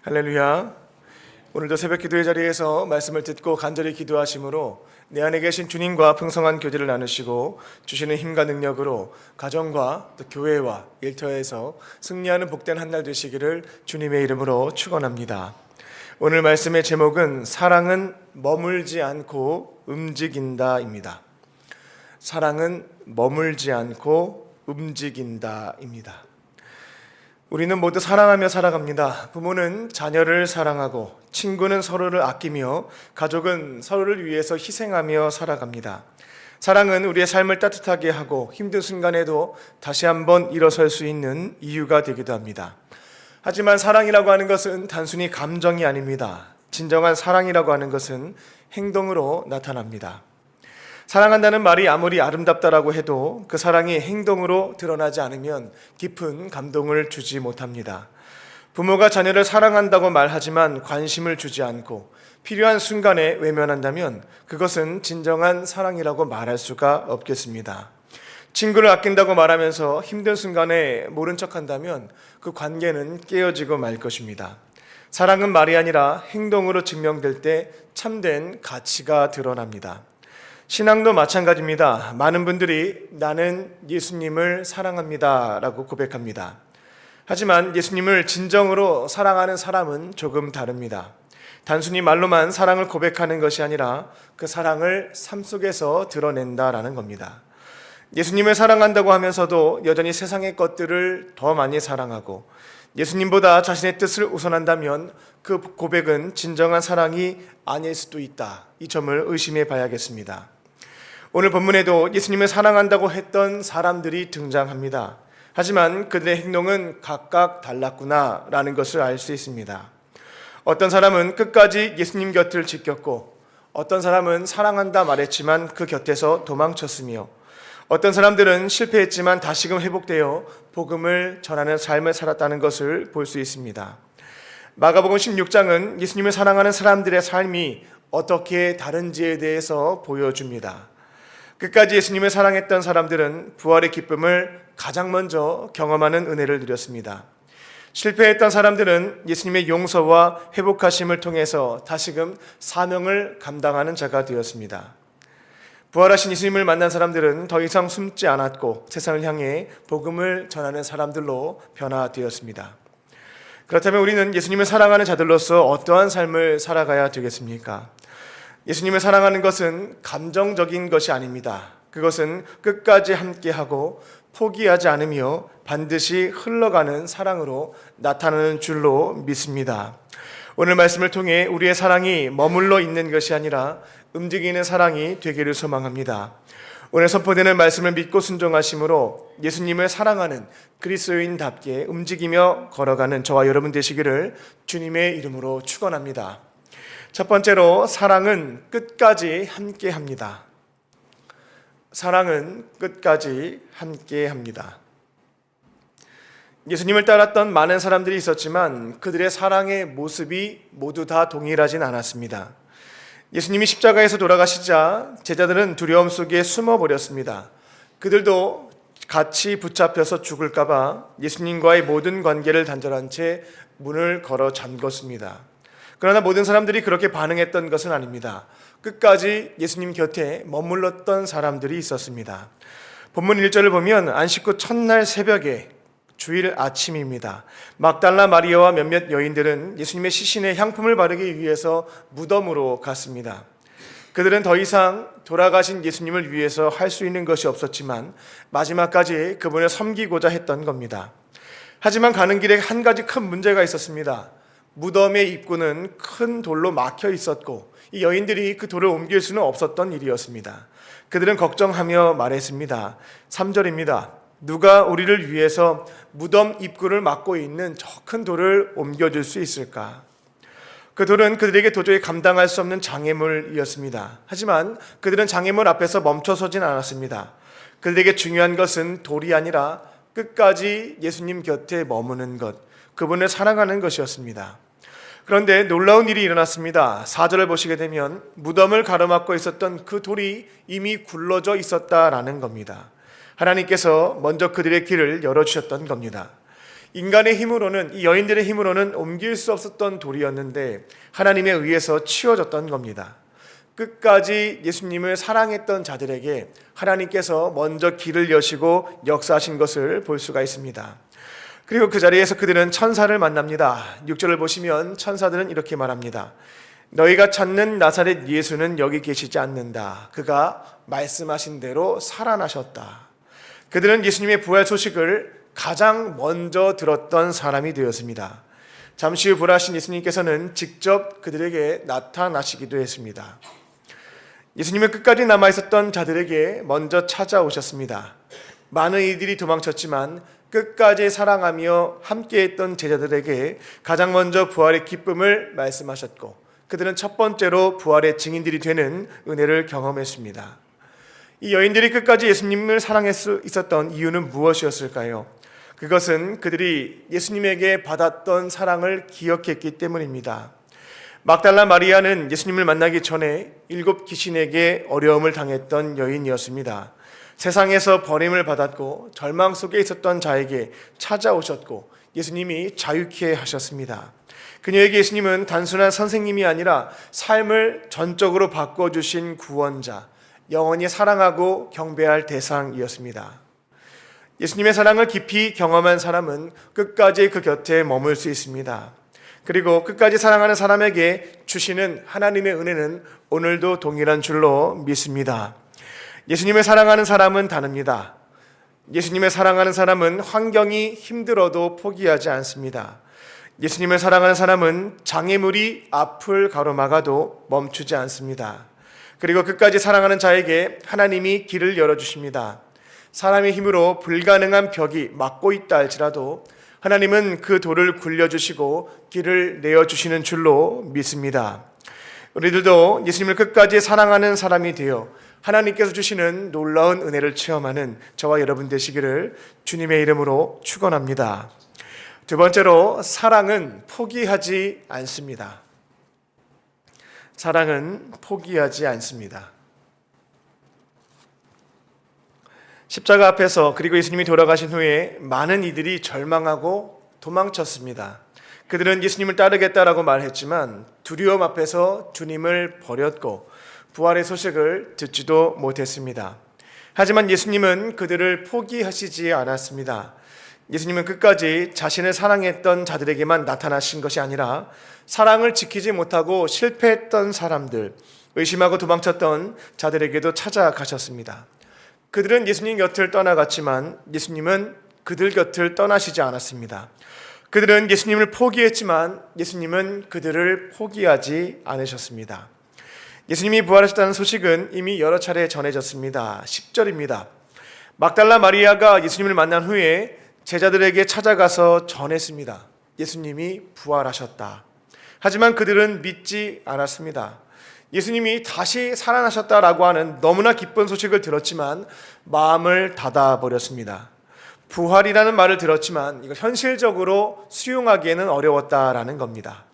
할렐루야. 오늘도 새벽 기도의 자리에서 말씀을 듣고 간절히 기도하심으로 내 안에 계신 주님과 풍성한 교제를 나누시고 주시는 힘과 능력으로 가정과 또 교회와 일터에서 승리하는 복된 한 날 되시기를 주님의 이름으로 축원합니다. 오늘 말씀의 제목은 사랑은 머물지 않고 움직인다입니다. 사랑은 머물지 않고 움직인다입니다. 우리는 모두 사랑하며 살아갑니다. 부모는 자녀를 사랑하고 친구는 서로를 아끼며 가족은 서로를 위해서 희생하며 살아갑니다. 사랑은 우리의 삶을 따뜻하게 하고 힘든 순간에도 다시 한번 일어설 수 있는 이유가 되기도 합니다. 하지만 사랑이라고 하는 것은 단순히 감정이 아닙니다. 진정한 사랑이라고 하는 것은 행동으로 나타납니다. 사랑한다는 말이 아무리 아름답다라고 해도 그 사랑이 행동으로 드러나지 않으면 깊은 감동을 주지 못합니다. 부모가 자녀를 사랑한다고 말하지만 관심을 주지 않고 필요한 순간에 외면한다면 그것은 진정한 사랑이라고 말할 수가 없겠습니다. 친구를 아낀다고 말하면서 힘든 순간에 모른 척한다면 그 관계는 깨어지고 말 것입니다. 사랑은 말이 아니라 행동으로 증명될 때 참된 가치가 드러납니다. 신앙도 마찬가지입니다. 많은 분들이 나는 예수님을 사랑합니다 라고 고백합니다. 하지만 예수님을 진정으로 사랑하는 사람은 조금 다릅니다. 단순히 말로만 사랑을 고백하는 것이 아니라 그 사랑을 삶 속에서 드러낸다라는 겁니다. 예수님을 사랑한다고 하면서도 여전히 세상의 것들을 더 많이 사랑하고 예수님보다 자신의 뜻을 우선한다면 그 고백은 진정한 사랑이 아닐 수도 있다. 이 점을 의심해 봐야겠습니다. 오늘 본문에도 예수님을 사랑한다고 했던 사람들이 등장합니다. 하지만 그들의 행동은 각각 달랐구나라는 것을 알 수 있습니다. 어떤 사람은 끝까지 예수님 곁을 지켰고 어떤 사람은 사랑한다 말했지만 그 곁에서 도망쳤으며 어떤 사람들은 실패했지만 다시금 회복되어 복음을 전하는 삶을 살았다는 것을 볼 수 있습니다. 마가복음 16장은 예수님을 사랑하는 사람들의 삶이 어떻게 다른지에 대해서 보여줍니다. 끝까지 예수님을 사랑했던 사람들은 부활의 기쁨을 가장 먼저 경험하는 은혜를 누렸습니다. 실패했던 사람들은 예수님의 용서와 회복하심을 통해서 다시금 사명을 감당하는 자가 되었습니다. 부활하신 예수님을 만난 사람들은 더 이상 숨지 않았고 세상을 향해 복음을 전하는 사람들로 변화되었습니다. 그렇다면 우리는 예수님을 사랑하는 자들로서 어떠한 삶을 살아가야 되겠습니까? 예수님을 사랑하는 것은 감정적인 것이 아닙니다. 그것은 끝까지 함께하고 포기하지 않으며 반드시 흘러가는 사랑으로 나타나는 줄로 믿습니다. 오늘 말씀을 통해 우리의 사랑이 머물러 있는 것이 아니라 움직이는 사랑이 되기를 소망합니다. 오늘 선포되는 말씀을 믿고 순종하심으로 예수님을 사랑하는 그리스도인답게 움직이며 걸어가는 저와 여러분 되시기를 주님의 이름으로 축원합니다. 첫 번째로 사랑은 끝까지 함께합니다. 사랑은 끝까지 함께합니다. 예수님을 따랐던 많은 사람들이 있었지만 그들의 사랑의 모습이 모두 다 동일하진 않았습니다. 예수님이 십자가에서 돌아가시자 제자들은 두려움 속에 숨어버렸습니다. 그들도 같이 붙잡혀서 죽을까 봐 예수님과의 모든 관계를 단절한 채 문을 걸어 잠궜습니다. 그러나 모든 사람들이 그렇게 반응했던 것은 아닙니다. 끝까지 예수님 곁에 머물렀던 사람들이 있었습니다. 본문 1절을 보면 안식 후 첫날 새벽에 주일 아침입니다. 막달라 마리아와 몇몇 여인들은 예수님의 시신에 향품을 바르기 위해서 무덤으로 갔습니다. 그들은 더 이상 돌아가신 예수님을 위해서 할 수 있는 것이 없었지만 마지막까지 그분을 섬기고자 했던 겁니다. 하지만 가는 길에 한 가지 큰 문제가 있었습니다. 무덤의 입구는 큰 돌로 막혀 있었고 이 여인들이 그 돌을 옮길 수는 없었던 일이었습니다. 그들은 걱정하며 말했습니다. 3절입니다. 누가 우리를 위해서 무덤 입구를 막고 있는 저 큰 돌을 옮겨줄 수 있을까? 그 돌은 그들에게 도저히 감당할 수 없는 장애물이었습니다. 하지만 그들은 장애물 앞에서 멈춰서진 않았습니다. 그들에게 중요한 것은 돌이 아니라 끝까지 예수님 곁에 머무는 것, 그분을 사랑하는 것이었습니다. 그런데 놀라운 일이 일어났습니다. 4절을 보시게 되면 무덤을 가로막고 있었던 그 돌이 이미 굴러져 있었다라는 겁니다. 하나님께서 먼저 그들의 길을 열어주셨던 겁니다. 인간의 힘으로는, 이 여인들의 힘으로는 옮길 수 없었던 돌이었는데 하나님에 의해서 치워졌던 겁니다. 끝까지 예수님을 사랑했던 자들에게 하나님께서 먼저 길을 여시고 역사하신 것을 볼 수가 있습니다. 그리고 그 자리에서 그들은 천사를 만납니다. 6절을 보시면 천사들은 이렇게 말합니다. 너희가 찾는 나사렛 예수는 여기 계시지 않는다. 그가 말씀하신 대로 살아나셨다. 그들은 예수님의 부활 소식을 가장 먼저 들었던 사람이 되었습니다. 잠시 후 부활하신 예수님께서는 직접 그들에게 나타나시기도 했습니다. 예수님은 끝까지 남아있었던 자들에게 먼저 찾아오셨습니다. 많은 이들이 도망쳤지만 끝까지 사랑하며 함께했던 제자들에게 가장 먼저 부활의 기쁨을 말씀하셨고 그들은 첫 번째로 부활의 증인들이 되는 은혜를 경험했습니다. 이 여인들이 끝까지 예수님을 사랑할 수 있었던 이유는 무엇이었을까요? 그것은 그들이 예수님에게 받았던 사랑을 기억했기 때문입니다. 막달라 마리아는 예수님을 만나기 전에 7 귀신에게 어려움을 당했던 여인이었습니다. 세상에서 버림을 받았고 절망 속에 있었던 자에게 찾아오셨고 예수님이 자유케 하셨습니다. 그녀에게 예수님은 단순한 선생님이 아니라 삶을 전적으로 바꿔주신 구원자, 영원히 사랑하고 경배할 대상이었습니다. 예수님의 사랑을 깊이 경험한 사람은 끝까지 그 곁에 머물 수 있습니다. 그리고 끝까지 사랑하는 사람에게 주시는 하나님의 은혜는 오늘도 동일한 줄로 믿습니다. 예수님을 사랑하는 사람은 다릅니다. 예수님을 사랑하는 사람은 환경이 힘들어도 포기하지 않습니다. 예수님을 사랑하는 사람은 장애물이 앞을 가로막아도 멈추지 않습니다. 그리고 끝까지 사랑하는 자에게 하나님이 길을 열어주십니다. 사람의 힘으로 불가능한 벽이 막고 있다 할지라도 하나님은 그 돌을 굴려주시고 길을 내어주시는 줄로 믿습니다. 우리들도 예수님을 끝까지 사랑하는 사람이 되어 하나님께서 주시는 놀라운 은혜를 체험하는 저와 여러분 되시기를 주님의 이름으로 축원합니다. 두 번째로, 사랑은 포기하지 않습니다. 사랑은 포기하지 않습니다. 십자가 앞에서 그리고 예수님이 돌아가신 후에 많은 이들이 절망하고 도망쳤습니다. 그들은 예수님을 따르겠다라고 말했지만 두려움 앞에서 주님을 버렸고 부활의 소식을 듣지도 못했습니다. 하지만 예수님은 그들을 포기하시지 않았습니다. 예수님은 끝까지 자신을 사랑했던 자들에게만 나타나신 것이 아니라 사랑을 지키지 못하고 실패했던 사람들, 의심하고 도망쳤던 자들에게도 찾아가셨습니다. 그들은 예수님 곁을 떠나갔지만 예수님은 그들 곁을 떠나시지 않았습니다. 그들은 예수님을 포기했지만 예수님은 그들을 포기하지 않으셨습니다. 예수님이 부활하셨다는 소식은 이미 여러 차례 전해졌습니다. 10절입니다. 막달라 마리아가 예수님을 만난 후에 제자들에게 찾아가서 전했습니다. 예수님이 부활하셨다. 하지만 그들은 믿지 않았습니다. 예수님이 다시 살아나셨다라고 하는 너무나 기쁜 소식을 들었지만 마음을 닫아버렸습니다. 부활이라는 말을 들었지만 이걸 현실적으로 수용하기에는 어려웠다라는 겁니다.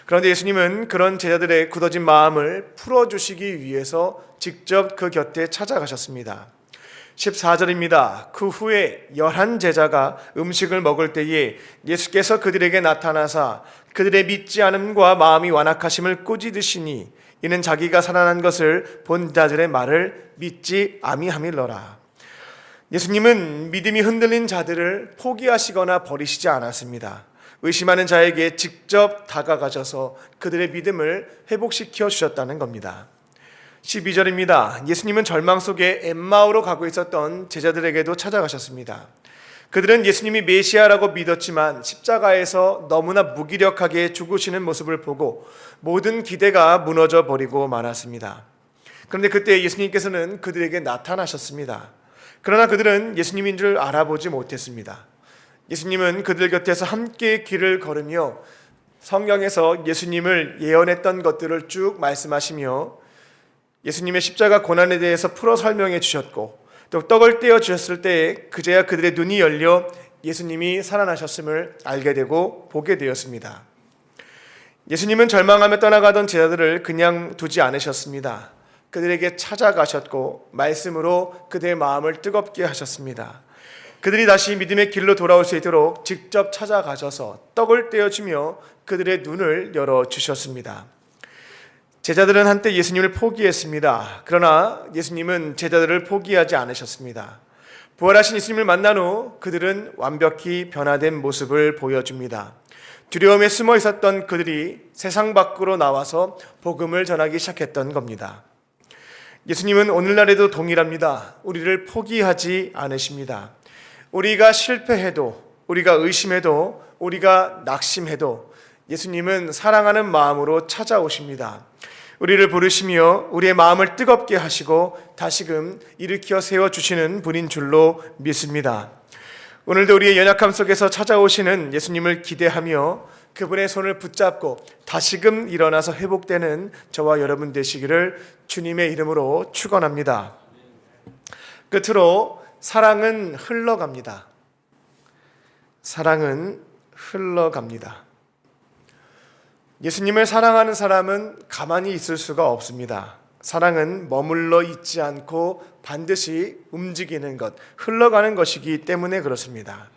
그런데 예수님은 그런 제자들의 굳어진 마음을 풀어주시기 위해서 직접 그 곁에 찾아가셨습니다. 14절입니다. 그 후에 11 제자가 음식을 먹을 때에 예수께서 그들에게 나타나사 그들의 믿지 않음과 마음이 완악하심을 꾸짖으시니 이는 자기가 살아난 것을 본 자들의 말을 믿지 아미함일러라. 예수님은 믿음이 흔들린 자들을 포기하시거나 버리시지 않았습니다. 의심하는 자에게 직접 다가가셔서 그들의 믿음을 회복시켜 주셨다는 겁니다. 12절입니다. 예수님은 절망 속에 엠마오로 가고 있었던 제자들에게도 찾아가셨습니다. 그들은 예수님이 메시아라고 믿었지만 십자가에서 너무나 무기력하게 죽으시는 모습을 보고 모든 기대가 무너져 버리고 말았습니다. 그런데 그때 예수님께서는 그들에게 나타나셨습니다. 그러나 그들은 예수님인 줄 알아보지 못했습니다. 예수님은 그들 곁에서 함께 길을 걸으며 성경에서 예수님을 예언했던 것들을 쭉 말씀하시며 예수님의 십자가 고난에 대해서 풀어 설명해 주셨고 또 떡을 떼어 주셨을 때 그제야 그들의 눈이 열려 예수님이 살아나셨음을 알게 되고 보게 되었습니다. 예수님은 절망하며 떠나가던 제자들을 그냥 두지 않으셨습니다. 그들에게 찾아가셨고 말씀으로 그들의 마음을 뜨겁게 하셨습니다. 그들이 다시 믿음의 길로 돌아올 수 있도록 직접 찾아가셔서 떡을 떼어주며 그들의 눈을 열어주셨습니다. 제자들은 한때 예수님을 포기했습니다. 그러나 예수님은 제자들을 포기하지 않으셨습니다. 부활하신 예수님을 만난 후 그들은 완벽히 변화된 모습을 보여줍니다. 두려움에 숨어 있었던 그들이 세상 밖으로 나와서 복음을 전하기 시작했던 겁니다. 예수님은 오늘날에도 동일합니다. 우리를 포기하지 않으십니다. 우리가 실패해도, 우리가 의심해도, 우리가 낙심해도 예수님은 사랑하는 마음으로 찾아오십니다. 우리를 부르시며 우리의 마음을 뜨겁게 하시고 다시금 일으켜 세워주시는 분인 줄로 믿습니다. 오늘도 우리의 연약함 속에서 찾아오시는 예수님을 기대하며 그분의 손을 붙잡고 다시금 일어나서 회복되는 저와 여러분 되시기를 주님의 이름으로 축원합니다. 끝으로 사랑은 흘러갑니다. 사랑은 흘러갑니다. 예수님을 사랑하는 사람은 가만히 있을 수가 없습니다. 사랑은 머물러 있지 않고 반드시 움직이는 것, 흘러가는 것이기 때문에 그렇습니다.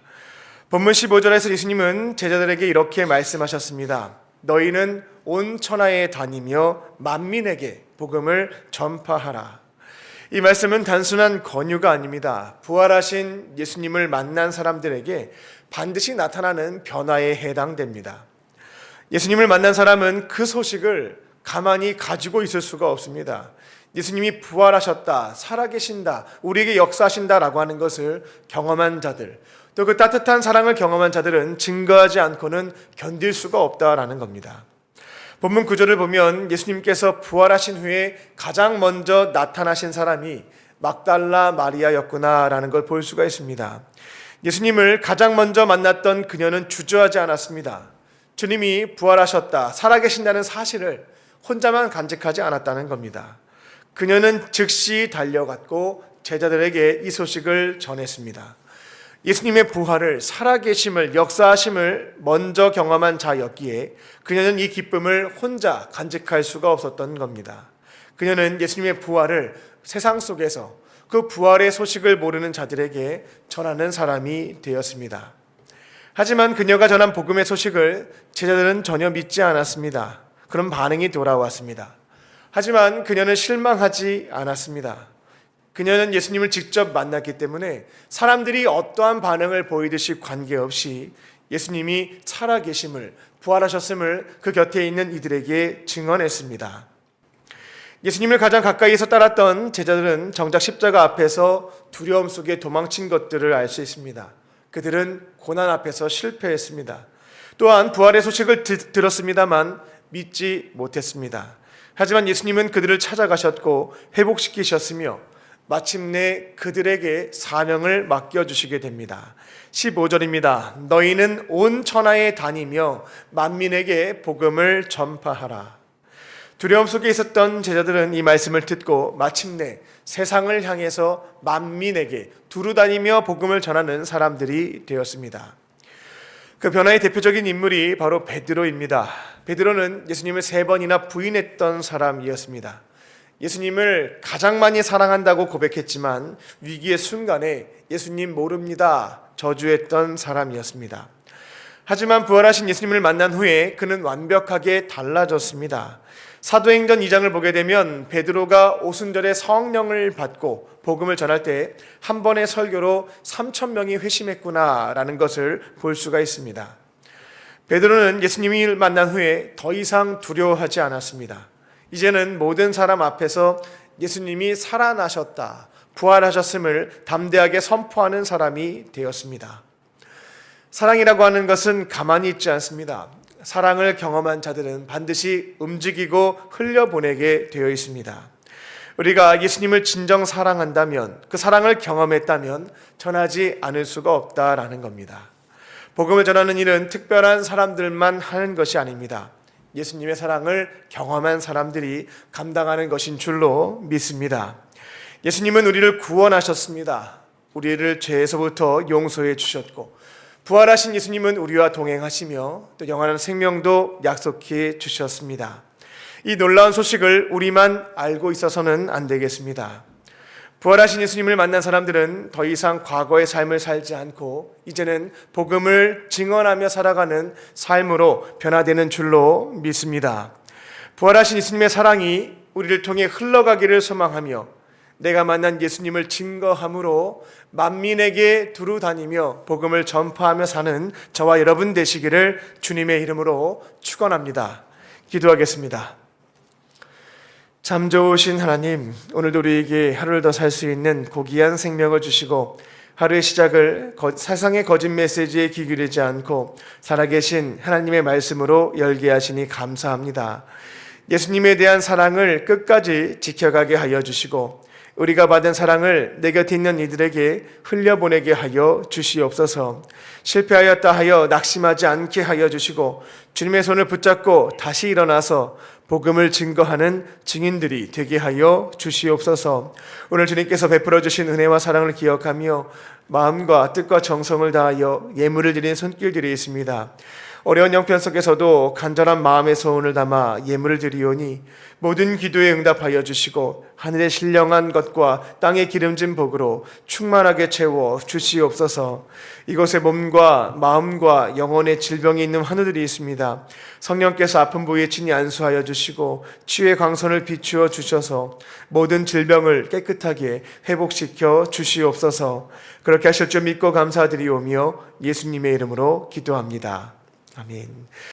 본문 15절에서 예수님은 제자들에게 이렇게 말씀하셨습니다. 너희는 온 천하에 다니며 만민에게 복음을 전파하라. 이 말씀은 단순한 권유가 아닙니다. 부활하신 예수님을 만난 사람들에게 반드시 나타나는 변화에 해당됩니다. 예수님을 만난 사람은 그 소식을 가만히 가지고 있을 수가 없습니다. 예수님이 부활하셨다, 살아계신다, 우리에게 역사하신다라고 하는 것을 경험한 자들, 또 그 따뜻한 사랑을 경험한 자들은 증거하지 않고는 견딜 수가 없다라는 겁니다. 본문 9절을 보면 예수님께서 부활하신 후에 가장 먼저 나타나신 사람이 막달라 마리아였구나라는 걸 볼 수가 있습니다. 예수님을 가장 먼저 만났던 그녀는 주저하지 않았습니다. 주님이 부활하셨다, 살아계신다는 사실을 혼자만 간직하지 않았다는 겁니다. 그녀는 즉시 달려갔고 제자들에게 이 소식을 전했습니다. 예수님의 부활을, 살아계심을, 역사하심을 먼저 경험한 자였기에 그녀는 이 기쁨을 혼자 간직할 수가 없었던 겁니다. 그녀는 예수님의 부활을 세상 속에서 그 부활의 소식을 모르는 자들에게 전하는 사람이 되었습니다. 하지만 그녀가 전한 복음의 소식을 제자들은 전혀 믿지 않았습니다. 그런 반응이 돌아왔습니다. 하지만 그녀는 실망하지 않았습니다. 그녀는 예수님을 직접 만났기 때문에 사람들이 어떠한 반응을 보이듯이 관계없이 예수님이 살아계심을, 부활하셨음을 그 곁에 있는 이들에게 증언했습니다. 예수님을 가장 가까이에서 따랐던 제자들은 정작 십자가 앞에서 두려움 속에 도망친 것들을 알 수 있습니다. 그들은 고난 앞에서 실패했습니다. 또한 부활의 소식을 들었습니다만 믿지 못했습니다. 하지만 예수님은 그들을 찾아가셨고 회복시키셨으며 마침내 그들에게 사명을 맡겨주시게 됩니다. 15절입니다. 너희는 온 천하에 다니며 만민에게 복음을 전파하라. 두려움 속에 있었던 제자들은 이 말씀을 듣고 마침내 세상을 향해서 만민에게 두루다니며 복음을 전하는 사람들이 되었습니다. 그 변화의 대표적인 인물이 바로 베드로입니다. 베드로는 예수님을 3번이나 부인했던 사람이었습니다. 예수님을 가장 많이 사랑한다고 고백했지만 위기의 순간에 예수님 모릅니다 저주했던 사람이었습니다. 하지만 부활하신 예수님을 만난 후에 그는 완벽하게 달라졌습니다. 사도행전 2장을 보게 되면 베드로가 오순절에 성령을 받고 복음을 전할 때 한 번의 설교로 3,000명이 회심했구나라는 것을 볼 수가 있습니다. 베드로는 예수님을 만난 후에 더 이상 두려워하지 않았습니다. 이제는 모든 사람 앞에서 예수님이 살아나셨다, 부활하셨음을 담대하게 선포하는 사람이 되었습니다. 사랑이라고 하는 것은 가만히 있지 않습니다. 사랑을 경험한 자들은 반드시 움직이고 흘려보내게 되어 있습니다. 우리가 예수님을 진정 사랑한다면, 그 사랑을 경험했다면 전하지 않을 수가 없다라는 겁니다. 복음을 전하는 일은 특별한 사람들만 하는 것이 아닙니다. 예수님의 사랑을 경험한 사람들이 감당하는 것인 줄로 믿습니다. 예수님은 우리를 구원하셨습니다. 우리를 죄에서부터 용서해 주셨고 부활하신 예수님은 우리와 동행하시며 또 영원한 생명도 약속해 주셨습니다. 이 놀라운 소식을 우리만 알고 있어서는 안 되겠습니다. 부활하신 예수님을 만난 사람들은 더 이상 과거의 삶을 살지 않고 이제는 복음을 증언하며 살아가는 삶으로 변화되는 줄로 믿습니다. 부활하신 예수님의 사랑이 우리를 통해 흘러가기를 소망하며 내가 만난 예수님을 증거함으로 만민에게 두루 다니며 복음을 전파하며 사는 저와 여러분 되시기를 주님의 이름으로 축원합니다. 기도하겠습니다. 참 좋으신 하나님, 오늘도 우리에게 하루를 더 살 수 있는 고귀한 생명을 주시고 하루의 시작을 세상의 거짓 메시지에 귀 기울이지 않고 살아계신 하나님의 말씀으로 열게 하시니 감사합니다. 예수님에 대한 사랑을 끝까지 지켜가게 하여 주시고 우리가 받은 사랑을 내 곁에 있는 이들에게 흘려보내게 하여 주시옵소서. 실패하였다 하여 낙심하지 않게 하여 주시고 주님의 손을 붙잡고 다시 일어나서 복음을 증거하는 증인들이 되게 하여 주시옵소서. 오늘 주님께서 베풀어 주신 은혜와 사랑을 기억하며 마음과 뜻과 정성을 다하여 예물을 드리는 손길들이 있습니다. 어려운 형편 속에서도 간절한 마음의 소원을 담아 예물을 드리오니 모든 기도에 응답하여 주시고 하늘의 신령한 것과 땅의 기름진 복으로 충만하게 채워 주시옵소서. 이곳에 몸과 마음과 영혼의 질병이 있는 환우들이 있습니다. 성령께서 아픈 부위에 친히 안수하여 주시고 치유의 광선을 비추어 주셔서 모든 질병을 깨끗하게 회복시켜 주시옵소서. 그렇게 하실 줄 믿고 감사드리오며 예수님의 이름으로 기도합니다. 아멘.